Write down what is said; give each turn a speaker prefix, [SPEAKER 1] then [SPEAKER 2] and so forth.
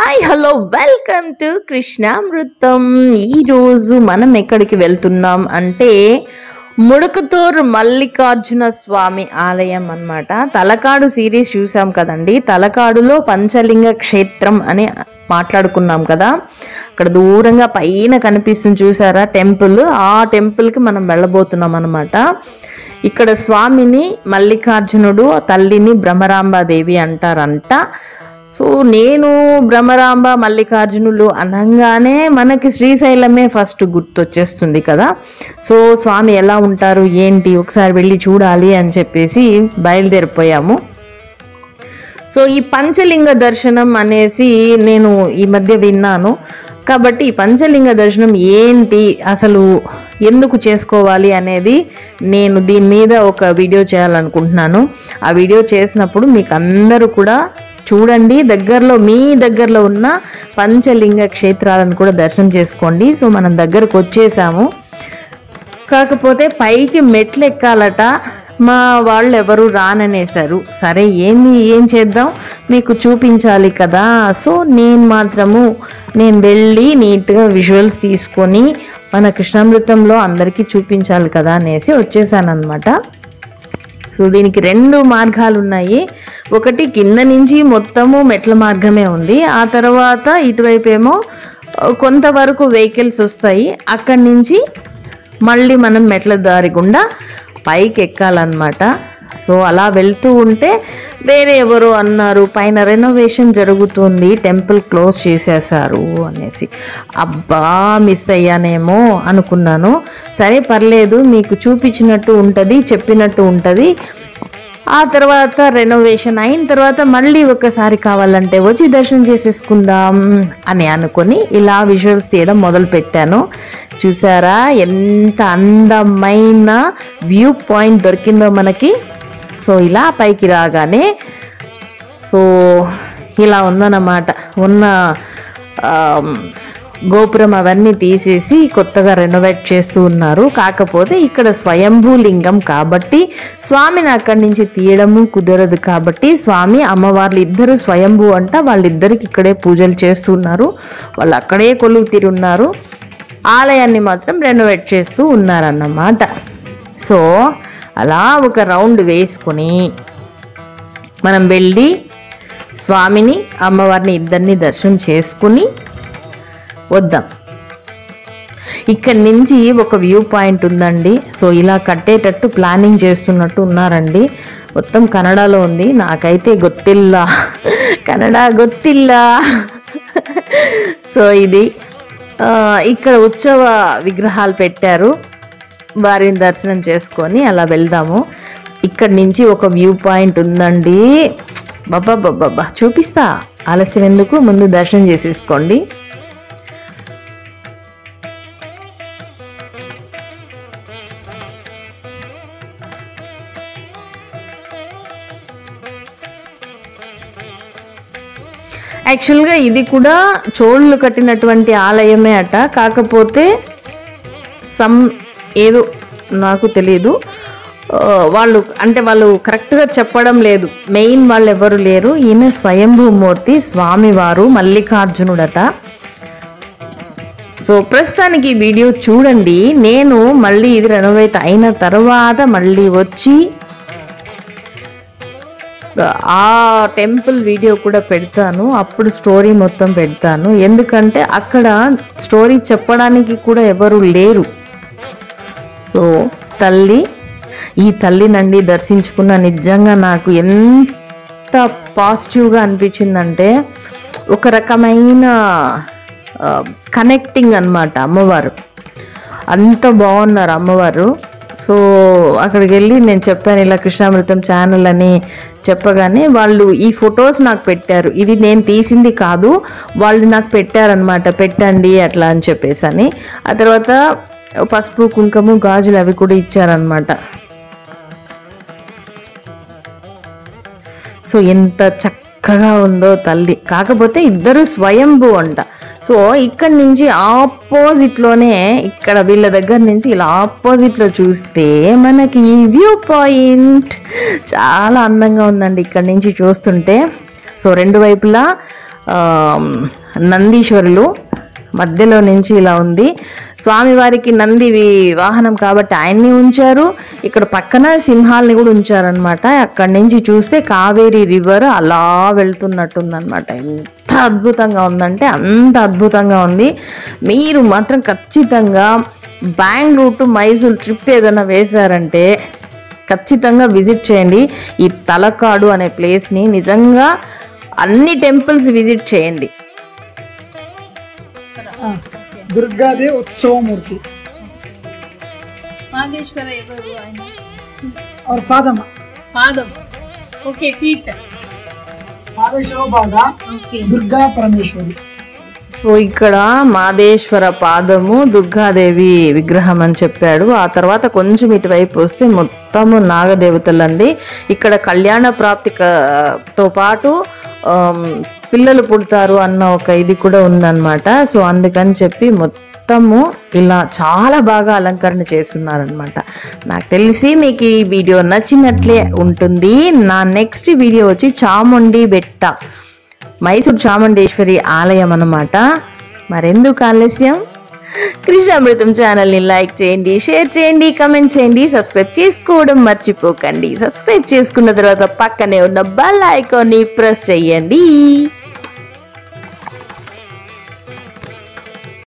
[SPEAKER 1] Hi hello welcome to Krishnamrutham. ఈరోజు మనం ఎక్కడికి వెళ్తున్నాం అంటే ముడుకుతూరు మల్లికార్జున స్వామి ఆలయం అన్నమాట. తలకాడు సిరీస్ చూసాం కదండి. తలకాడులో పంచలింగ క్షేత్రం అని మాట్లాడుకున్నాం కదా. అక్కడ దూరంగా పైన కనిపిస్తుంది చూసారా టెంపుల్. ఆ టెంపుల్కి మనం వెళ్ళబోతున్నాం అన్నమాట. ఇక్కడ స్వామిని మల్లికార్జునుడు, తల్లిని బ్రహ్మరాంబాదేవి అంటారంట. సో నేను బ్రహ్మరాంబ మల్లికార్జునులు అనగానే మనకి శ్రీశైలమే ఫస్ట్ గుర్తొచ్చేస్తుంది కదా. సో స్వామి ఎలా ఉంటారు ఏంటి ఒకసారి వెళ్ళి చూడాలి అని చెప్పేసి బయలుదేరిపోయాము. సో ఈ పంచలింగ దర్శనం అనేసి నేను ఈ మధ్య విన్నాను కాబట్టి ఈ పంచలింగ దర్శనం ఏంటి, అసలు ఎందుకు చేసుకోవాలి అనేది నేను దీని మీద ఒక వీడియో చేయాలనుకుంటున్నాను. ఆ వీడియో చేసినప్పుడు మీకు అందరూ కూడా చూడండి, దగ్గరలో మీ దగ్గరలో ఉన్న పంచలింగ క్షేత్రాలను కూడా దర్శనం చేసుకోండి. సో మనం దగ్గరకు వచ్చేసాము, కాకపోతే పైకి మెట్లు ఎక్కాలట. మా వాళ్ళు ఎవరు రాననేసారు. సరే ఏం చేద్దాం, మీకు చూపించాలి కదా. సో నేను వెళ్ళి నీట్గా విజువల్స్ తీసుకొని మన కృష్ణామృతంలో అందరికీ చూపించాలి కదా అనేసి వచ్చేసానమాట. సో దీనికి రెండు మార్గాలు ఉన్నాయి. ఒకటి కింద నుంచి మొత్తము మెట్ల మార్గమే ఉంది. ఆ తర్వాత ఇటువైపు ఏమో కొంతవరకు వెహికల్స్ వస్తాయి. అక్కడి నుంచి మళ్ళీ మనం మెట్ల దారి గుండా పైకి ఎక్కాలన్నమాట. సో అలా వెళ్తూ ఉంటే వేరే ఎవరో అన్నారు పైన రెనోవేషన్ జరుగుతుంది, టెంపుల్ క్లోజ్ చేసేసారు అనేసి. అబ్బా మిస్ అయ్యానేమో అనుకున్నాను. సరే పర్లేదు, మీకు చూపించినట్టు ఉంటుంది, చెప్పినట్టు ఉంటుంది. ఆ తర్వాత రెనోవేషన్ అయిన తర్వాత మళ్ళీ ఒకసారి కావాలంటే వచ్చి దర్శనం చేసేసుకుందాం అని అనుకొని ఇలా విజువల్స్ తీయడం మొదలు పెట్టాను. చూసారా ఎంత అందమైన వ్యూ పాయింట్ దొరికిందో మనకి. సో ఇలా పైకి రాగానే సో ఇలా ఉందన్నమాట. ఉన్న గోపురం అవన్నీ తీసేసి కొత్తగా రెనోవేట్ చేస్తూ ఉన్నారు. కాకపోతే ఇక్కడ స్వయంభూ లింగం కాబట్టి స్వామిని అక్కడి నుంచి తీయడము కుదరదు. కాబట్టి స్వామి అమ్మవార్లు ఇద్దరు స్వయంభూ అంట. వాళ్ళిద్దరికి ఇక్కడే పూజలు చేస్తున్నారు, వాళ్ళు అక్కడే కొలువు తీరున్నారు. ఆలయాన్ని మాత్రం రెనోవేట్ చేస్తూ ఉన్నారన్నమాట. సో అలా ఒక రౌండ్ వేసుకొని మనం వెళ్ళి స్వామిని అమ్మవారిని ఇద్దరిని దర్శనం చేసుకుని వద్దాం. ఇక్కడి నుంచి ఒక వ్యూ పాయింట్ ఉందండి. సో ఇలా కట్టేటట్టు ప్లానింగ్ చేస్తున్నట్టు ఉన్నారండి. మొత్తం కన్నడలో ఉంది, నాకైతే గొత్తిల్లా కన్నడ గొత్తిల్లా. సో ఇది ఇక్కడ ఉత్సవ విగ్రహాలు పెట్టారు, వారిని దర్శనం చేసుకొని అలా వెళ్దాము. ఇక్కడి నుంచి ఒక వ్యూ పాయింట్ ఉందండి. బాబా చూపిస్తా, ఆలస్యం ఎందుకు, ముందు దర్శనం చేసేసుకోండి. యాక్చువల్గా ఇది కూడా చోళులు కట్టినటువంటి ఆలయమే అట. కాకపోతే ఏదో నాకు తెలియదు, వాళ్ళు కరెక్ట్గా చెప్పడం లేదు. మెయిన్ వాళ్ళు ఎవరు లేరు. ఈయన స్వయంభూమూర్తి స్వామివారు మల్లికార్జునుడట. సో ప్రస్తుతానికి వీడియో చూడండి. నేను మళ్ళీ ఇది రెనోవేట్ అయిన తర్వాత మళ్ళీ వచ్చి ఆ టెంపుల్ వీడియో కూడా పెడతాను. అప్పుడు స్టోరీ మొత్తం పెడతాను. ఎందుకంటే అక్కడ స్టోరీ చెప్పడానికి కూడా ఎవరు లేరు. సో ఈ తల్లినండి దర్శించుకున్న నిజంగా నాకు ఎంత పాజిటివ్గా అనిపించిందంటే ఒక రకమైన కనెక్టింగ్ అన్నమాట. అమ్మవారు అంత బాగున్నారు అమ్మవారు. సో అక్కడికి వెళ్ళి నేను చెప్పాను ఇలా కృష్ణామృతం ఛానల్ అని చెప్పగానే వాళ్ళు ఈ ఫొటోస్ నాకు పెట్టారు. ఇది నేను తీసింది కాదు, వాళ్ళు నాకు పెట్టారనమాట, పెట్టండి అట్లా అని చెప్పేసి అని. ఆ తర్వాత పసుపు కుంకుమ గాజులు అవి కూడా ఇచ్చారనమాట. సో ఎంత చక్కగా ఉందో తల్లి. కాకపోతే ఇద్దరు స్వయంభూ అంట. సో ఇక్కడి నుంచి ఆపోజిట్లోనే, ఇక్కడ వీళ్ళ దగ్గర నుంచి ఇలా ఆపోజిట్లో చూస్తే మనకి ఈ వ్యూ పాయింట్ చాలా అందంగా ఉందండి ఇక్కడి నుంచి చూస్తుంటే. సో రెండు వైపులా నందీశ్వరులు మధ్యలో నుంచి ఇలా ఉంది. స్వామివారికి నంది వాహనం కాబట్టి ఆయన్ని ఉంచారు. ఇక్కడ పక్కన సింహాలని కూడా ఉంచారనమాట. అక్కడి నుంచి చూస్తే కావేరీ రివర్ అలా వెళ్తున్నట్టుందనమాట. ఎంత అద్భుతంగా ఉందంటే అంత అద్భుతంగా ఉంది. మీరు మాత్రం ఖచ్చితంగా బెంగళూరు టు మైసూర్ ట్రిప్ ఏదైనా వేశారంటే ఖచ్చితంగా విజిట్ చేయండి ఈ తలకాడు అనే ప్లేస్ని. నిజంగా అన్ని టెంపుల్స్ విజిట్ చేయండి.
[SPEAKER 2] దుర్గాదేవి ఉత్సవమూర్తి
[SPEAKER 3] మాదేశ్వర ఎవరు ఆయన
[SPEAKER 2] और पादम
[SPEAKER 3] పాదం ఓకే ఫీట్
[SPEAKER 2] మాదేశ్వర పాద
[SPEAKER 3] ఓకే
[SPEAKER 2] దుర్గా పరమేశ్వరి.
[SPEAKER 1] సో ఇక్కడ మాదేశ్వర పాదము దుర్గాదేవి విగ్రహం అని చెప్పాడు. ఆ తర్వాత కొంచెం ఇటువైపు వస్తే మొత్తము నాగదేవతలండి. ఇక్కడ కళ్యాణ ప్రాప్తితో పాటు పిల్లలు పుడతారు అన్న ఒక ఇది కూడా ఉందన్నమాట. సో అందుకని చెప్పి మొత్తము ఇలా చాలా బాగా అలంకరణ చేస్తున్నారనమాట. నాకు తెలిసి మీకు ఈ వీడియో నచ్చినట్లే ఉంటుంది. నా నెక్స్ట్ వీడియో వచ్చి చాముండి బెట్ట, మైసూర్ చాముండేశ్వరి ఆలయం అన్నమాట. మరెందుకు ఆలస్యం, కృష్ణామృతం ఛానల్ని లైక్ చేయండి, షేర్ చేయండి, కమెంట్ చేయండి, సబ్స్క్రైబ్ చేసుకోవడం మర్చిపోకండి. సబ్స్క్రైబ్ చేసుకున్న తర్వాత పక్కనే ఉన్న బెల్ ఐకాన్ని ప్రెస్ చేయండి.